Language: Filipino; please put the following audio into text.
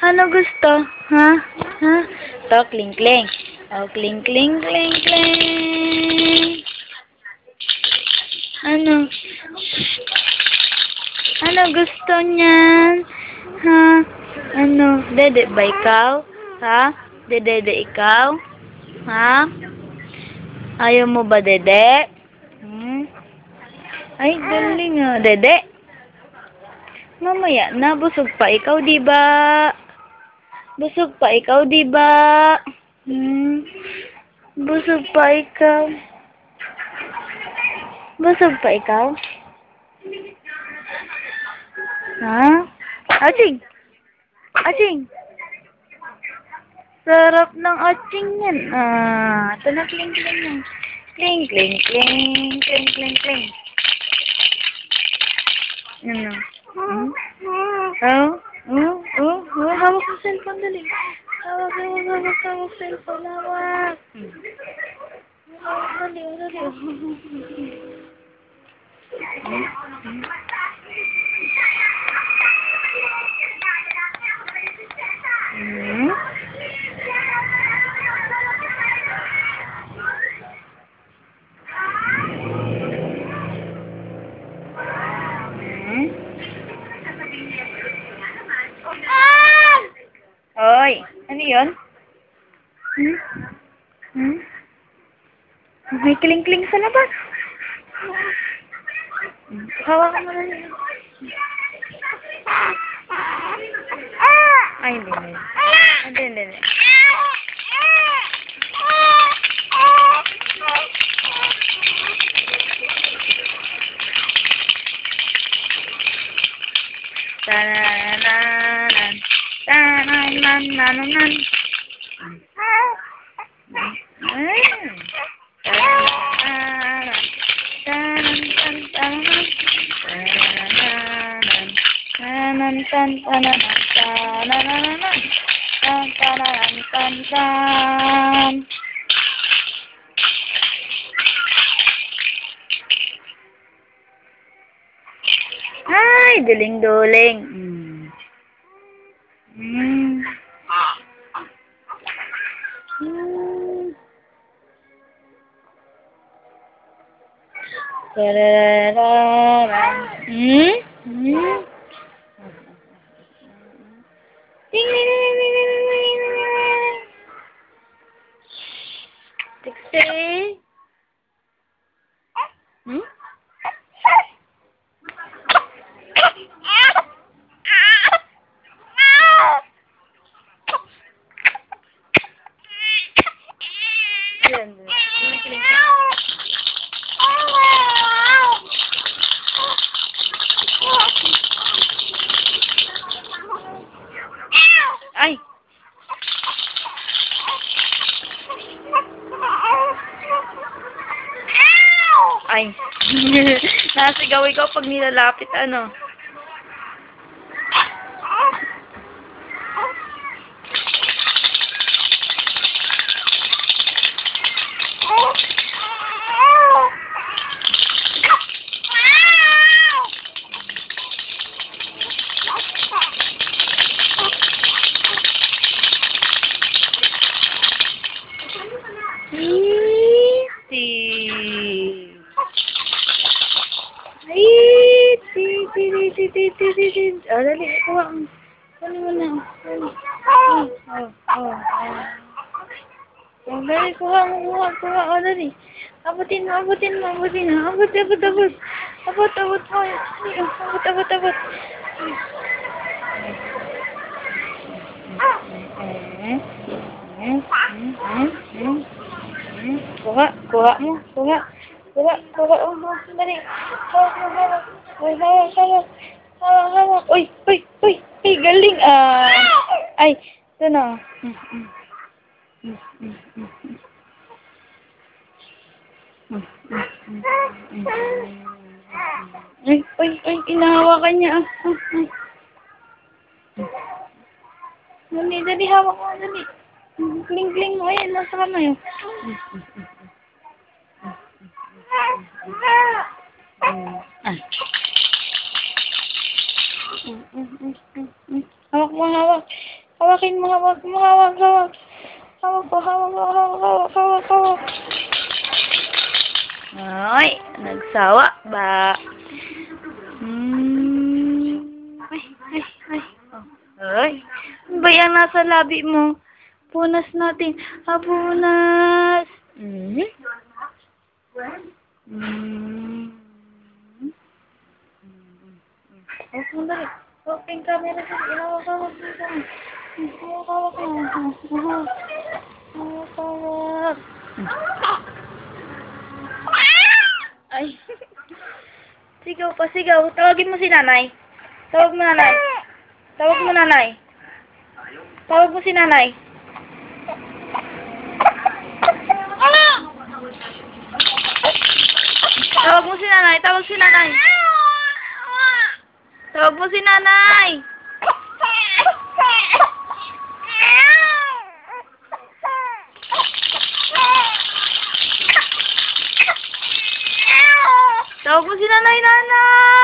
Ano gusto? Ha? Ha? To, kling kling. Oh, kling kling kling kling. Ano? Ano gusto niyan? Ha? Ano? Dede ba ikaw? Ha? Dede ikaw? Ha? Ayaw mo ba, Dede? Hmm? Ay, galing ah. Dede? Mamaya na, busog pa ikaw, di ba? Busog pa ikaw, di ba? Hmm? Busog pa ikaw. Busog pa ikaw? Ha? Aching! Aching! Sarap ng aching yan. Ah, ito na kling kling na. Kling kling kling kling kling kling. Ano? Hmm? Oh? Hawak mo cellphone dali. Hawak cellphone. Hawak. Dali. Hmm? Hoy, ano yun? Hmm? Hmm? May kling-kling sa labas. Hawakan mo na yun. Ay, hindi. Tanananan. Tanananan. Ay, duling-duling. Mm. Hmm? Ding, ding, ding, ding, ding, ding, ding, ding. Tiksi. Hmm? Yan. Ay! Ay! Nasigaw ikaw pag nilalapit, ano? Oh, dali, kuha mo. Ano mo na? Oh, dali, kuha mo. Oh, dali. Abutin mo. Abot. Abot mo. Abot. Kuha mo. Oh, dali. Hawak. Uy, hawak. Uy, galing. Ay, ito na. Inahawakan niya. Dali, hawak mo, dali. Kling mo, ayan, nasa kamay. Hawak mo. Hawakin mo, hawak mo, hawak, hawak. Hawak ko, hawak ko, hawak, hawak, hawak, hawak. Ay, nagsawa ba? Ay, ay, ay. Oh, ay. Ano ba yan nasa labi mo? Punas natin. Punas. Oh, sandali. Open camera sa hawak-hawak mo sa. Hawak-hawak mo. Hawak-hawak. Ay. Sigaw pa, sigaw. Tawagin mo si nanay. Tawag mo nanay. Tawag mo nanay. Tawag mo si nanay. Tawag mo si nanay. Tawag si nanay. Tawag mo si nanay. Tawag mo si nanay, nanay.